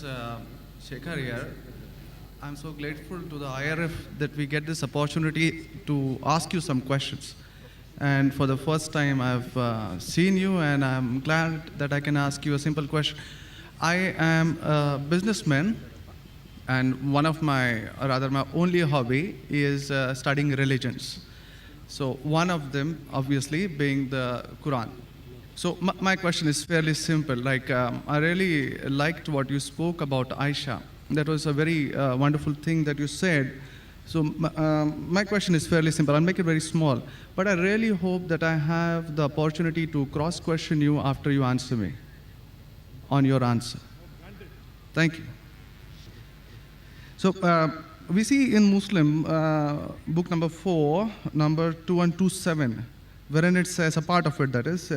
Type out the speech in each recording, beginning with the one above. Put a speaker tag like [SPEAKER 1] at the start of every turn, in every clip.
[SPEAKER 1] Shekhar here. I'm so grateful to the IRF that we get this opportunity to ask you some questions. And for the first time, I've seen you, and I'm glad that I can ask you a simple question. I am a businessman, and one of my, or rather, my only hobby is studying religions. So, one of them, obviously, being the Quran. So, my question is fairly simple. I really liked what you spoke about Aisha. That was a very wonderful thing that you said. So my question is fairly simple. I'll make it very small. But I really hope that I have the opportunity to cross-question you after you answer me on your answer. Thank you. So we see in Muslim, book number 4, number 2127, wherein it says, a part of it that is,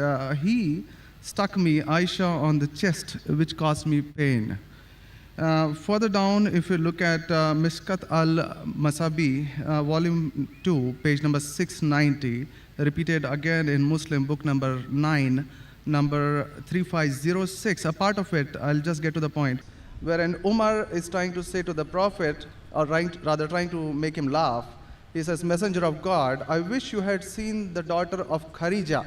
[SPEAKER 1] he struck me, Aisha, on the chest, which caused me pain. Further down, if you look at Mishkat al-Masabi, volume 2, page number 690, repeated again in Muslim book number 9, number 3506, a part of it, I'll just get to the point, wherein Umar is trying to say to the Prophet, or rather trying to make him laugh, he says, Messenger of God, I wish you had seen the daughter of Kharija,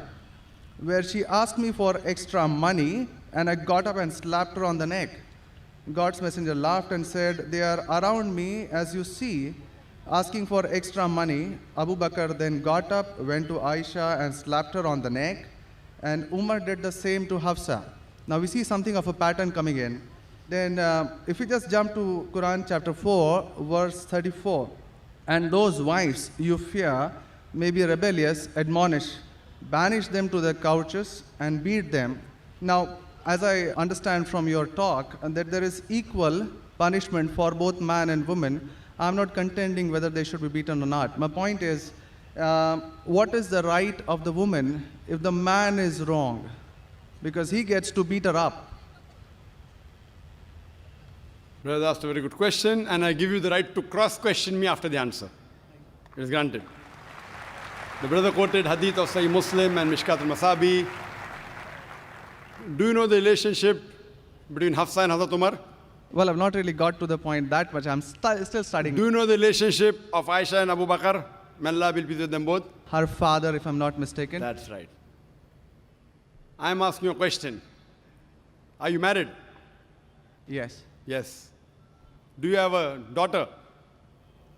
[SPEAKER 1] where she asked me for extra money, and I got up and slapped her on the neck. God's messenger laughed and said, they are around me, as you see, asking for extra money. Abu Bakr then got up, went to Aisha and slapped her on the neck, and Umar did the same to Hafsa. Now we see something of a pattern coming in. Then if we just jump to Quran chapter 4, verse 34, and those wives you fear may be rebellious, admonish, banish them to their couches and beat them. Now, as I understand from your talk, that there is equal punishment for both man and woman. I'm not contending whether they should be beaten or not. My point is, what is the right of the woman if the man is wrong? Because he gets to beat her up.
[SPEAKER 2] Brother asked a very good question, and I give you the right to cross-question me after the answer. It is granted. The brother quoted hadith of Sahih Muslim and Mishkat al-Masabi. Do you know the relationship between Hafsa and Hazrat Umar?
[SPEAKER 1] Well, I've not really got to the point that much. I'm still studying.
[SPEAKER 2] Do you know the relationship of Aisha and Abu Bakr? May Allah be pleased with them both.
[SPEAKER 1] Her father, if I'm not mistaken.
[SPEAKER 2] That's right. I'm asking you a question. Are you married?
[SPEAKER 1] Yes.
[SPEAKER 2] Yes. Do you have a daughter?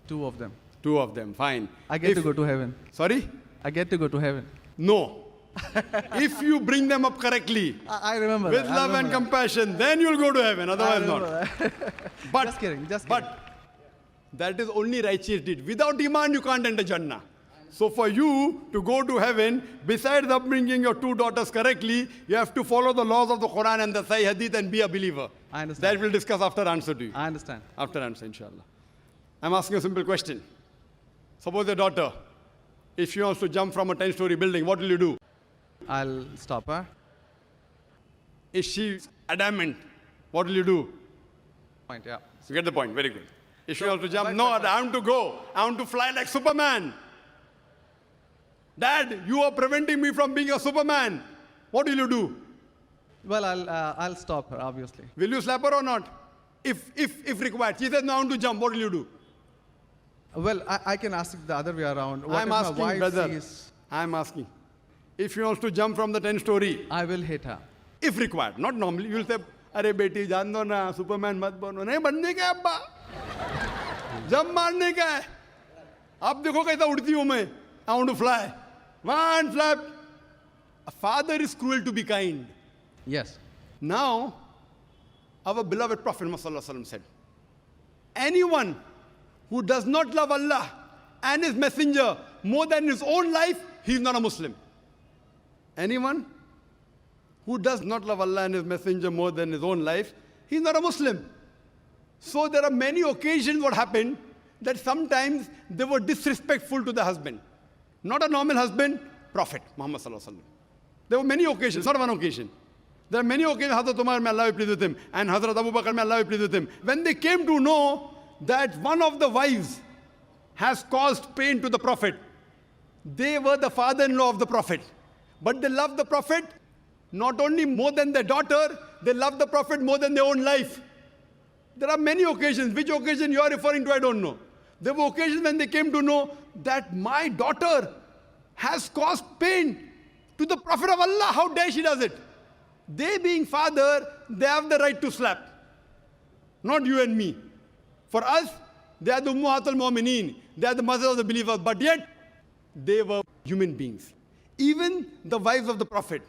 [SPEAKER 1] 2 of them.
[SPEAKER 2] 2 of them, fine.
[SPEAKER 1] I get to go to heaven.
[SPEAKER 2] Sorry?
[SPEAKER 1] I get to go to heaven.
[SPEAKER 2] No. If you bring them up correctly,
[SPEAKER 1] I remember
[SPEAKER 2] with love and compassion, then you'll go to heaven, otherwise not. But,
[SPEAKER 1] just kidding.
[SPEAKER 2] But that is only righteous deed. Without iman, you can't enter Jannah. So for you to go to heaven, besides upbringing your 2 daughters correctly, you have to follow the laws of the Quran and the Sahih Hadith and be a believer.
[SPEAKER 1] I understand.
[SPEAKER 2] That we'll discuss after answer to you.
[SPEAKER 1] I understand.
[SPEAKER 2] After answer, inshallah. I'm asking a simple question. Suppose your daughter, if she wants to jump from a 10-story building, what will you do?
[SPEAKER 1] I'll stop her.
[SPEAKER 2] Is she adamant? What will you do?
[SPEAKER 1] Point, yeah.
[SPEAKER 2] You get the point, very good. If she wants to jump, no, I want to go. I want to fly like Superman. Dad, you are preventing me from being a Superman. What will you do?
[SPEAKER 1] Well, I'll stop her, obviously.
[SPEAKER 2] Will you slap her or not? If required. She says, no, I want to jump. What will you do?
[SPEAKER 1] Well, I can ask it the other way around. What
[SPEAKER 2] I'm
[SPEAKER 1] if
[SPEAKER 2] asking,
[SPEAKER 1] my wife
[SPEAKER 2] brother.
[SPEAKER 1] sees...
[SPEAKER 2] I'm asking. If she wants to jump from the 10-story,
[SPEAKER 1] I will hit her.
[SPEAKER 2] if required, not normally, you will say, "Arey beti, jaan do na, Superman mat bano." नहीं बनने का है अब्बा, jump मारने का है. आप देखो कैसा उड़ती हूँ मैं. I want to fly. One flap. A father is cruel to be kind.
[SPEAKER 1] Yes.
[SPEAKER 2] Now, our beloved Prophet Muhammad said, anyone who does not love Allah and His Messenger more than his own life, he is not a Muslim. Anyone who does not love Allah and His Messenger more than his own life, he is not a Muslim. So there are many occasions what happened that sometimes they were disrespectful to the husband. Not a normal husband, Prophet Muhammad sallallahu alaihi wasallam. There were many occasions, not one occasion. There are many occasions, Hazrat Umar, may Allah be pleased with him, and Hazrat Abu Bakr, may Allah be pleased with him. When they came to know that one of the wives has caused pain to the Prophet, they were the father-in-law of the Prophet. But they loved the Prophet not only more than their daughter, they loved the Prophet more than their own life. There are many occasions. Which occasion you are referring to, I don't know. There were occasions when they came to know that my daughter has caused pain to the Prophet of Allah. How dare she does it? They being father, they have the right to slap. Not you and me. For us, they are the Ummahatul Mu'mineen. They are the mothers of the believers. But yet, they were human beings. Even the wives of the Prophet.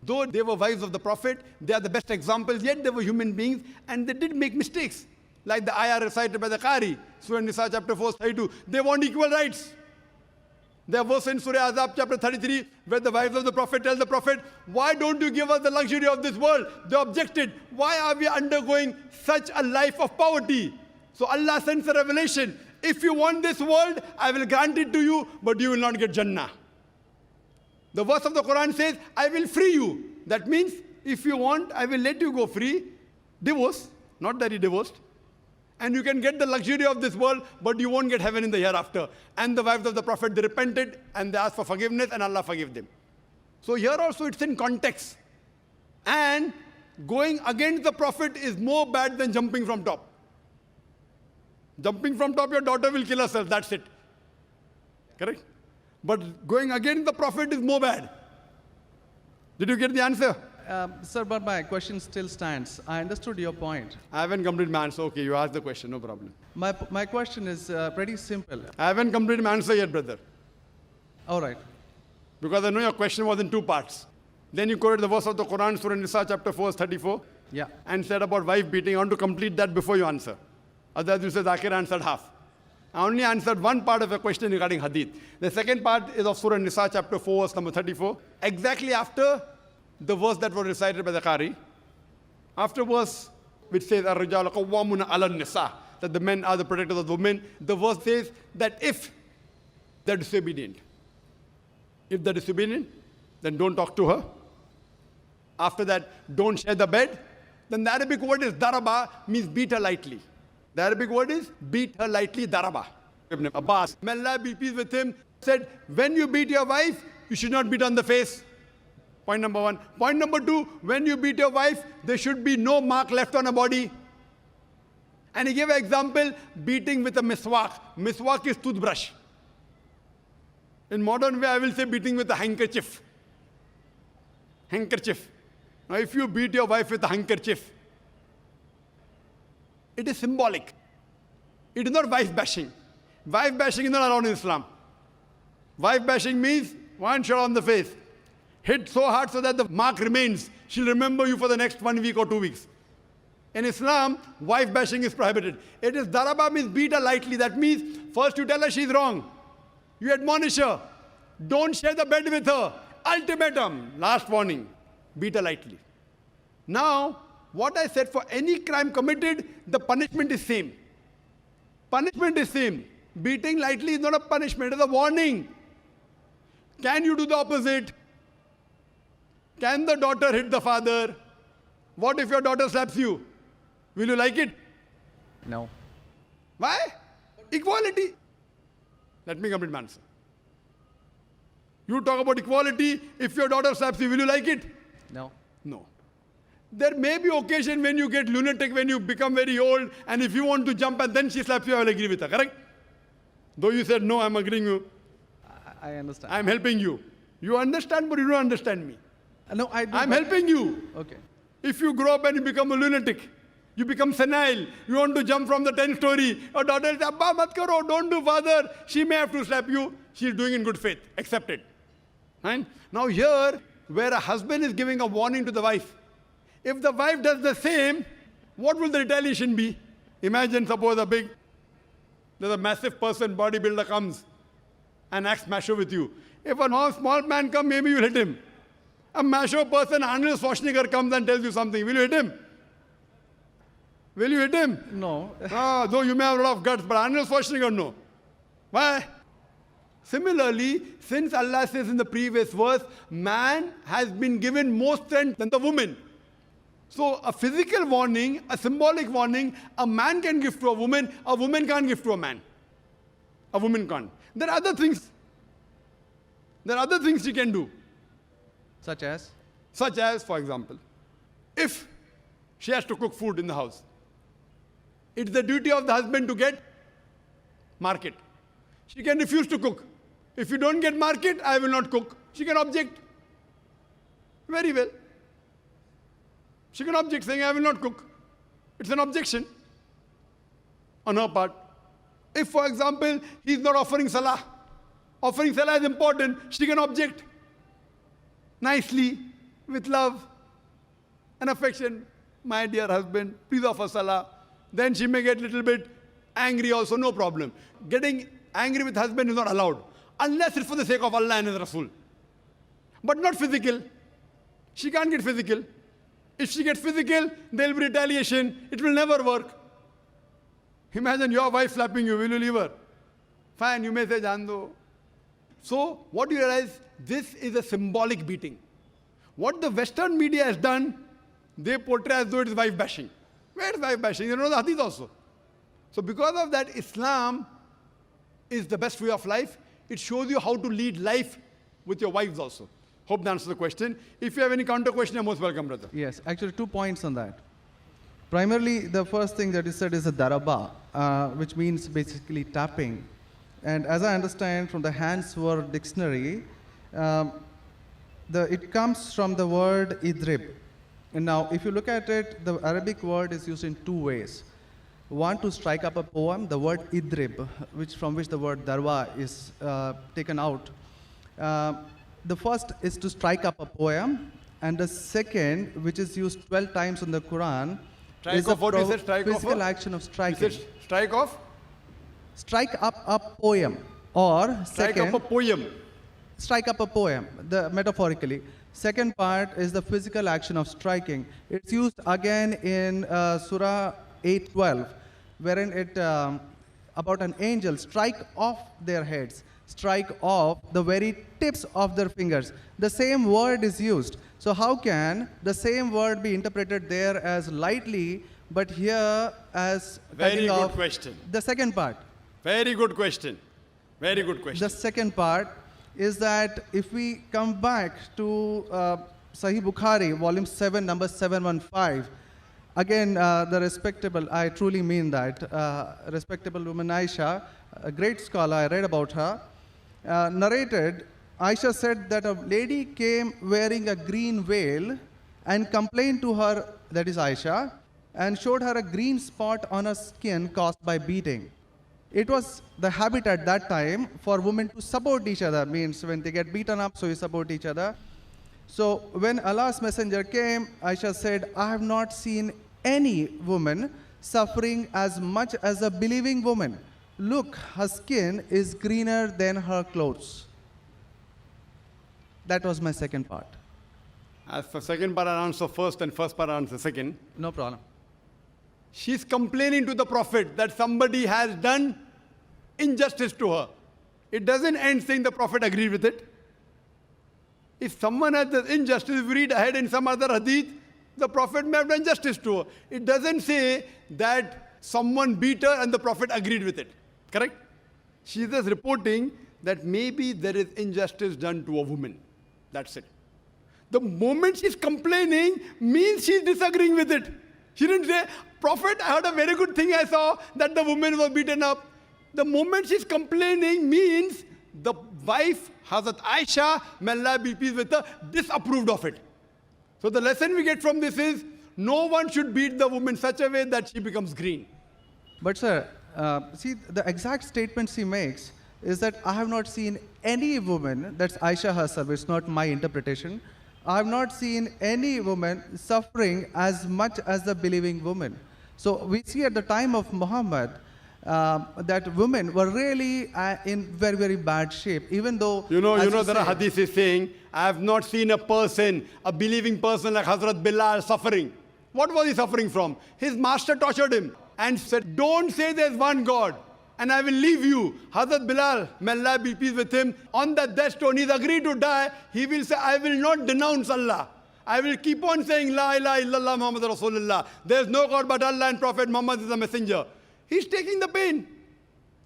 [SPEAKER 2] Though they were wives of the Prophet, they are the best examples, yet they were human beings and they did make mistakes. Like the ayah recited by the Qari, Surah Nisa chapter 4, 32. They want equal rights. There was in Surah Azab chapter 33, where the wives of the Prophet tell the Prophet, why don't you give us the luxury of this world? They objected. Why are we undergoing such a life of poverty? So Allah sends a revelation. If you want this world, I will grant it to you, but you will not get Jannah. The verse of the Quran says, I will free you. That means, if you want, I will let you go free. Divorce, not that he divorced. And you can get the luxury of this world, but you won't get heaven in the hereafter. And the wives of the Prophet, they repented and they asked for forgiveness and Allah forgave them. So here also it's in context. And going against the Prophet is more bad than jumping from top. Jumping from top, your daughter will kill herself, that's it. Correct? But going against the Prophet is more bad. Did you get the answer?
[SPEAKER 1] Sir, but my question still stands. I understood your point.
[SPEAKER 2] I haven't completed my answer. Okay, you asked the question, no problem.
[SPEAKER 1] My question is pretty simple.
[SPEAKER 2] I haven't completed my answer yet, brother.
[SPEAKER 1] All right.
[SPEAKER 2] Because I know your question was in two parts. Then you quoted the verse of the Quran, Surah Nisa, chapter 4, 34.
[SPEAKER 1] Yeah.
[SPEAKER 2] And said about wife beating. I want to complete that before you answer. Otherwise, you said Zakir answered half. I only answered one part of your question regarding hadith. The second part is of Surah Nisa, chapter 4, verse number 34. Exactly after the verse that was recited by the Qari. After verse which says, Ar-Rijalu Qawwamuna 'ala an-Nisa, that the men are the protectors of the women. The verse says that if they're disobedient, then don't talk to her. After that, don't share the bed. Then the Arabic word is daraba, means beat her lightly. The Arabic word is beat her lightly, daraba. Ibn Abbas, may Allah be pleased with him, said, when you beat your wife, you should not beat on the face. Point number one. Point number two, when you beat your wife, there should be no mark left on her body. And he gave an example, beating with a miswak. Miswak is toothbrush. In modern way, I will say beating with a handkerchief. Handkerchief. Now, if you beat your wife with a handkerchief, it is symbolic. It is not wife bashing. Wife bashing is not allowed in Islam. Wife bashing means one shot on the face. Hit so hard so that the mark remains. She'll remember you for the next 1 week or 2 weeks. In Islam, wife bashing is prohibited. It is daraba, means beat her lightly. That means first you tell her she's wrong. You admonish her. Don't share the bed with her. Ultimatum. Last warning. Beat her lightly. Now, what I said, for any crime committed, the punishment is same. Punishment is same. Beating lightly is not a punishment, it is a warning. Can you do the opposite? Can the daughter hit the father? What if your daughter slaps you? Will you like it?
[SPEAKER 1] No.
[SPEAKER 2] Why? Equality. Let me complete my answer. You talk about equality. If your daughter slaps you, will you like it?
[SPEAKER 1] No.
[SPEAKER 2] No. There may be occasion when you get lunatic, when you become very old, and if you want to jump and then she slaps you, I will agree with her, correct? Though you said, no, I'm agreeing with you.
[SPEAKER 1] I understand.
[SPEAKER 2] I'm helping you. You understand, but you don't understand me.
[SPEAKER 1] No, I do.
[SPEAKER 2] I'm helping you.
[SPEAKER 1] Okay.
[SPEAKER 2] If you grow up and you become a lunatic, you become senile, you want to jump from the 10th story, your daughter says, Abba, mat karo, don't do, father. She may have to slap you. She's doing in good faith. Accept it. Right? Now here, where a husband is giving a warning to the wife, if the wife does the same, what will the retaliation be? Imagine, suppose there's a massive person, bodybuilder comes and acts macho with you. If a small man comes, maybe you'll hit him. A macho person, Arnold Schwarzenegger, comes and tells you something. Will you hit him? Will you hit him?
[SPEAKER 1] No.
[SPEAKER 2] Though you may have a lot of guts, but Arnold Schwarzenegger, no. Why? Similarly, since Allah says in the previous verse, man has been given more strength than the woman. So a physical warning, a symbolic warning, a man can give to a woman can't give to a man. A woman can't. There are other things. There are other things she can do.
[SPEAKER 1] Such as?
[SPEAKER 2] Such as, for example, if she has to cook food in the house, It's the duty of the husband to get market. She can refuse to cook. If you don't get market, I will not cook. She can object. Very well. She can object saying, I will not cook. It's an objection on her part. If, for example, he's not offering salah is important, she can object nicely, with love and affection. My dear husband, please offer salah. Then she may get a little bit angry also, no problem. Getting angry with husband is not allowed, unless it's for the sake of Allah and His Rasul. But not physical. She can't get physical. If she gets physical, there will be retaliation. It will never work. Imagine your wife slapping you. Will you leave her? Fine, you may say, Jaan do. So, what do you realize? This is a symbolic beating. What the Western media has done, they portray as though it is wife bashing. Where is wife bashing? You know the hadith also. So, because of that, Islam is the best way of life. It shows you how to lead life with your wives also. Hope that answers the question. If you have any counter question, you're most welcome, brother.
[SPEAKER 1] Yes, actually 2 points on that. Primarily, the first thing that is said is a daraba, which means basically tapping. And as I understand from the Hands Word Dictionary, it comes from the word idrib. And now, if you look at it, the Arabic word is used in 2 ways. One, to strike up a poem, the word idrib, from which the word darwa is taken out. The first is to strike up a poem, and the second, which is used 12 times in the Quran, is a physical action of striking.
[SPEAKER 2] Strike off?
[SPEAKER 1] Strike up a poem, or
[SPEAKER 2] Strike
[SPEAKER 1] second,
[SPEAKER 2] up a poem.
[SPEAKER 1] strike up a poem, metaphorically. Second part is the physical action of striking. It's used again in Surah 8:12, wherein it about an angel strike off their heads, strike off the very tips of their fingers. The same word is used. So how can the same word be interpreted there as lightly, but here as
[SPEAKER 2] Very
[SPEAKER 1] cutting
[SPEAKER 2] good
[SPEAKER 1] off
[SPEAKER 2] question.
[SPEAKER 1] the second part?
[SPEAKER 2] Very good question. Very good question.
[SPEAKER 1] The second part is that if we come back to Sahih Bukhari, volume 7, number 715, again, the respectable, I truly mean that, respectable woman Aisha, a great scholar, I read about her, narrated, Aisha said that a lady came wearing a green veil and complained to her, that is Aisha, and showed her a green spot on her skin caused by beating. It was the habit at that time for women to support each other, means when they get beaten up, so you support each other. So when Allah's messenger came, Aisha said, I have not seen any woman suffering as much as a believing woman. Look, her skin is greener than her clothes. That was my second part.
[SPEAKER 2] As for second part, I'll answer first, and first part, I'll answer second.
[SPEAKER 1] No problem.
[SPEAKER 2] She's complaining to the Prophet that somebody has done injustice to her. It doesn't end saying the Prophet agreed with it. If someone has done injustice, if we read ahead in some other hadith, the Prophet may have done justice to her. It doesn't say that someone beat her and the Prophet agreed with it. Correct? She's just reporting that maybe there is injustice done to a woman. That's it. The moment she's complaining means she's disagreeing with it. She didn't say, Prophet, I heard a very good thing I saw, that the woman was beaten up. The moment she's complaining means the wife, Hazrat Aisha, may Allah be pleased with her, disapproved of it. So the lesson we get from this is, no one should beat the woman such a way that she becomes green.
[SPEAKER 1] But sir, see, the exact statement she makes is that I have not seen any woman, that's Aisha herself, it's not my interpretation, I have not seen any woman suffering as much as the believing woman. So we see at the time of Muhammad that women were really in very, very bad shape, even though...
[SPEAKER 2] You know there are hadith saying, I have not seen a person, a believing person like Hazrat Bilal suffering. What was he suffering from? His master tortured him and said, don't say there's one God and I will leave you. Hazrat Bilal, may Allah be pleased with him, on the death stone, he's agreed to die. He will say, I will not denounce Allah. I will keep on saying, La ilaha illallah Muhammad Rasulullah. There's no God but Allah and Prophet Muhammad is a messenger. He's taking the pain.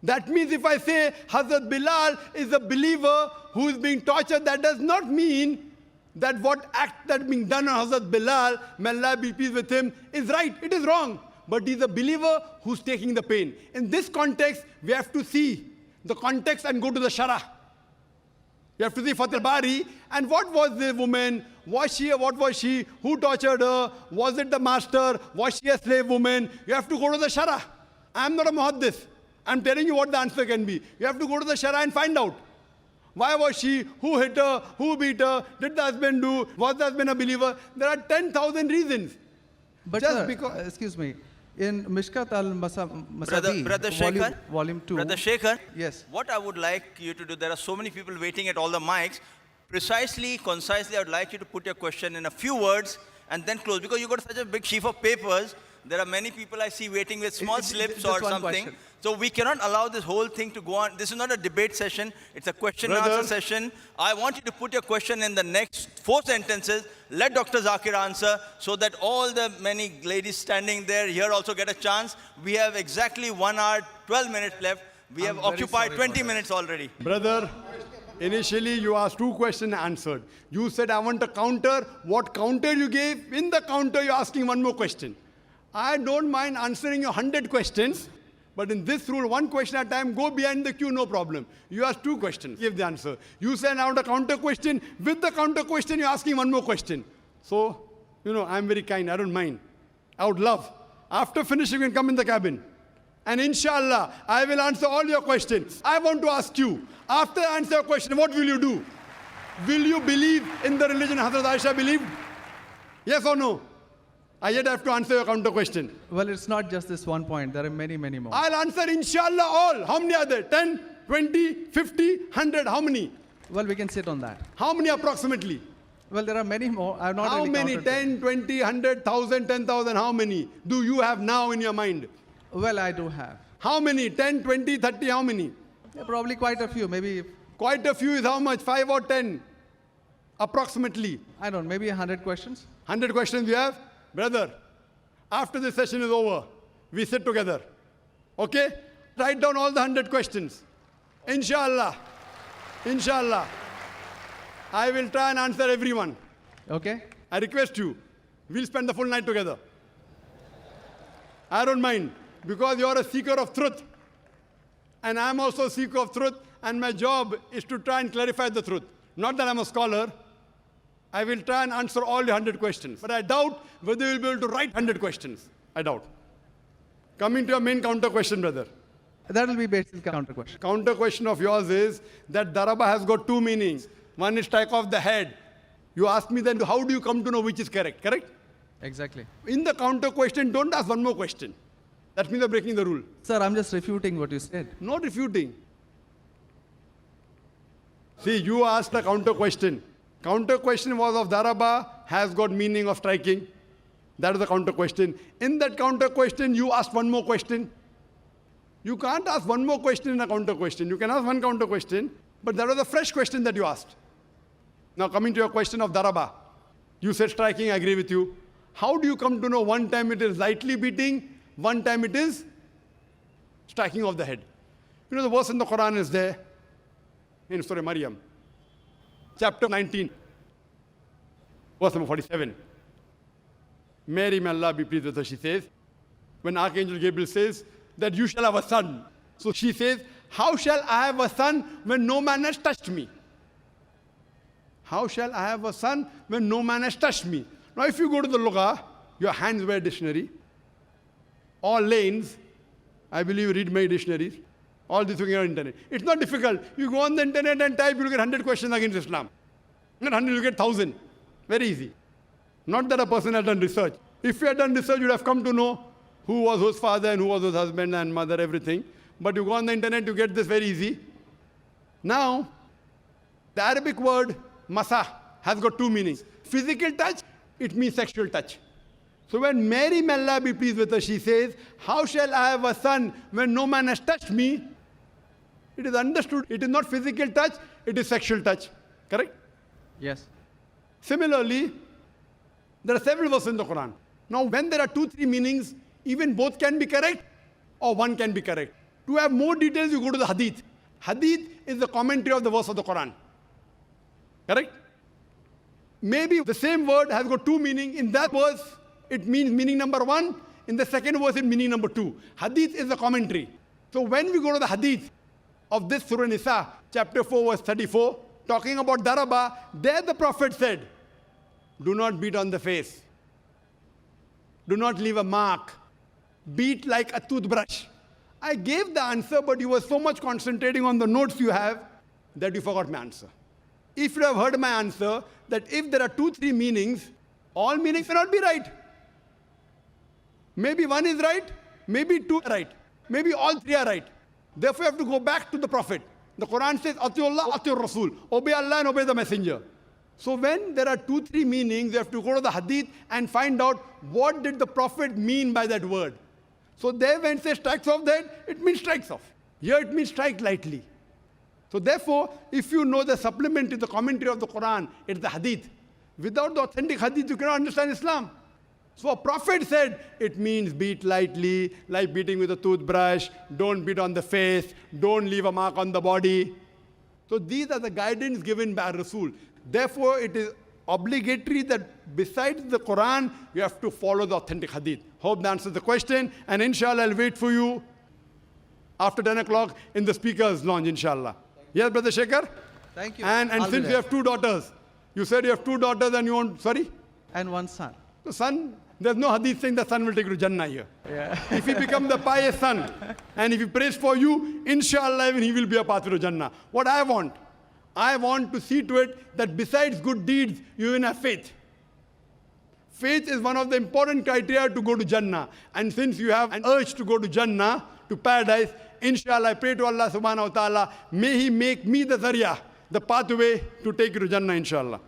[SPEAKER 2] That means if I say Hazrat Bilal is a believer who is being tortured, that does not mean that what act that being done on Hazrat Bilal, may Allah be pleased with him, is right. It is wrong. but he's a believer who's taking the pain. In this context, we have to see the context and go to the Shara. You have to see Fath al-Bari. And what was the woman? Was she? What was she? Who tortured her? Was it the master? Was she a slave woman? You have to go to the Shara. I'm not a muhaddith. I'm telling you what the answer can be. You have to go to the Shara and find out. Why was she? Who hit her? Who beat her? Did the husband do? Was the husband a believer? There are 10,000 reasons.
[SPEAKER 1] But
[SPEAKER 2] Just
[SPEAKER 1] sir,
[SPEAKER 2] because-
[SPEAKER 1] excuse me, in Mishkat al-Masabi,
[SPEAKER 3] Brother Shekhar,
[SPEAKER 1] volume 2.
[SPEAKER 3] Brother Shekhar,
[SPEAKER 1] Yes.
[SPEAKER 3] what I would like you to do, there are so many people waiting at all the mics. Precisely, concisely, I would like you to put your question in a few words and then close. Because you got such a big sheaf of papers, there are many people I see waiting with small slips
[SPEAKER 1] just
[SPEAKER 3] or
[SPEAKER 1] one
[SPEAKER 3] something.
[SPEAKER 1] question.
[SPEAKER 3] So we cannot allow this whole thing to go on. This is not a debate session. It's a question and
[SPEAKER 2] Brother.
[SPEAKER 3] answer session. I want you to put your question in the next 4 sentences. Let Dr. Zakir answer so that all the many ladies standing there here also get a chance. We have exactly 1 hour, 12 minutes left. We have
[SPEAKER 1] very
[SPEAKER 3] occupied
[SPEAKER 1] sorry
[SPEAKER 3] 20
[SPEAKER 1] about
[SPEAKER 3] minutes already.
[SPEAKER 2] Brother, initially you asked 2 questions answered. You said, I want a counter. What counter you gave? In the counter, you're asking 1 more question. I don't mind answering your 100 questions, but in this rule, 1 question at a time, go behind the queue, no problem. You asked 2 questions, give the answer. You said, I want a counter question. With the counter question, you're asking 1 more question. So, I'm very kind, I don't mind. I would love. After finishing, you can come in the cabin. And inshallah, I will answer all your questions. I want to ask you, after I answer your question, what will you do? Will you believe in the religion Hazrat Aisha believed? Yes or no? I yet have to answer your counter question.
[SPEAKER 1] Well, it's not just this one point. There are many, many more.
[SPEAKER 2] I'll answer inshallah all. How many are there? 10, 20, 50, 100? How many?
[SPEAKER 1] Well, we can sit on that.
[SPEAKER 2] How many approximately?
[SPEAKER 1] Well, there are many more. I have not
[SPEAKER 2] How
[SPEAKER 1] really
[SPEAKER 2] many?
[SPEAKER 1] counted them.
[SPEAKER 2] 10, 20, 100, 1,000, 10,000? How many do you have now in your mind?
[SPEAKER 1] Well, I do have.
[SPEAKER 2] How many? 10, 20, 30? How many?
[SPEAKER 1] Yeah, probably quite a few. Maybe,
[SPEAKER 2] Quite a few is how much? 5 or 10? Approximately.
[SPEAKER 1] I don't know, maybe 100 questions.
[SPEAKER 2] 100 questions you have? Brother, after this session is over, we sit together. Okay? Write down all the 100 questions. Inshallah. Inshallah. I will try and answer everyone.
[SPEAKER 1] Okay?
[SPEAKER 2] I request you, we'll spend the full night together. I don't mind, because you're a seeker of truth. And I'm also a seeker of truth, and my job is to try and clarify the truth. Not that I'm a scholar. I will try and answer all the 100 questions. But I doubt whether you'll be able to write 100 questions. I doubt. Coming to your main counter question, brother.
[SPEAKER 1] That will be basically counter question.
[SPEAKER 2] Counter question of yours is that daraba has got 2 meanings. One is strike off the head. You ask me then, how do you come to know which is correct? Correct?
[SPEAKER 1] Exactly.
[SPEAKER 2] In the counter question, don't ask 1 more question. That means you're breaking the rule.
[SPEAKER 1] Sir, I'm just refuting what you said.
[SPEAKER 2] Not refuting. See, you asked a counter question. Counter question was of daraba, has got meaning of striking. That is the counter question. In that counter question, you asked 1 more question. You can't ask 1 more question in a counter question. You can ask 1 counter question, but that was a fresh question that you asked. Now coming to your question of daraba. You said striking, I agree with you. How do you come to know one time it is lightly beating, one time it is striking of the head? You know the verse in the Quran is there, in Surah Maryam, chapter 19, verse number 47. Mary, may Allah be pleased with her, she says, when Archangel Gabriel says that you shall have a son. So she says, how shall I have a son when no man has touched me? How shall I have a son when no man has touched me? Now if you go to the Lugha, your hands were a dictionary. All lanes, I believe you read many dictionaries. All this you can get on the internet. It's not difficult. You go on the internet and type, you'll get 100 questions against Islam. Not 100, you get 1,000. Very easy. Not that a person has done research. If you had done research, you'd have come to know who was whose father and who was whose husband and mother, everything. But you go on the internet, you get this very easy. Now, the Arabic word masa has got 2 meanings. Physical touch, it means sexual touch. So when Mary, may Allah be pleased with her, she says, how shall I have a son when no man has touched me? It is understood. It is not physical touch, it is sexual touch. Correct?
[SPEAKER 1] Yes.
[SPEAKER 2] Similarly, there are several verses in the Quran. Now, when there are 2, 3 meanings, even both can be correct or one can be correct. To have more details, you go to the Hadith. Hadith is the commentary of the verse of the Quran. Correct? Maybe the same word has got 2 meanings. In that verse, it means meaning number 1. in the second verse in meaning number 2. Hadith is a commentary. So when we go to the hadith of this Surah Nisa, chapter 4, verse 34, talking about daraba, there the Prophet said, do not beat on the face. Do not leave a mark. Beat like a toothbrush. I gave the answer, but you were so much concentrating on the notes you have that you forgot my answer. If you have heard my answer, that if there are 2-3 meanings, all meanings may not be right. Maybe one is right, maybe 2 are right, maybe all 3 are right. Therefore, you have to go back to the Prophet. The Quran says, Atiullah, Atiur Rasul. Obey Allah and obey the Messenger. So when there are 2-3 meanings, you have to go to the hadith and find out what did the Prophet mean by that word. So there when it says strikes off that, it means strikes off. Here it means strike lightly. So therefore, if you know the supplement to the commentary of the Quran, it's the hadith. Without the authentic hadith, you cannot understand Islam. So a prophet said, it means beat lightly, like beating with a toothbrush, don't beat on the face, don't leave a mark on the body. So these are the guidance given by Rasul. Therefore, it is obligatory that besides the Quran, you have to follow the authentic hadith. Hope that answers the question. And inshallah, I'll wait for you after 10 o'clock in the speaker's lounge, inshallah. Yes, Brother Shekhar?
[SPEAKER 1] Thank you.
[SPEAKER 2] And
[SPEAKER 1] I'll be
[SPEAKER 2] since
[SPEAKER 1] there.
[SPEAKER 2] you have 2 daughters, you said you have 2 daughters and you want, sorry?
[SPEAKER 1] And one son.
[SPEAKER 2] The son, there's no hadith saying the son will take you to Jannah here.
[SPEAKER 1] Yeah.
[SPEAKER 2] If he becomes the pious son, and if he prays for you, inshallah, even he will be a path to Jannah. What I want to see to it that besides good deeds, you even have faith. Faith is one of the important criteria to go to Jannah. And since you have an urge to go to Jannah, to paradise, inshallah, I pray to Allah subhanahu wa ta'ala, may He make me the zarya, the pathway to take you to Jannah, inshallah.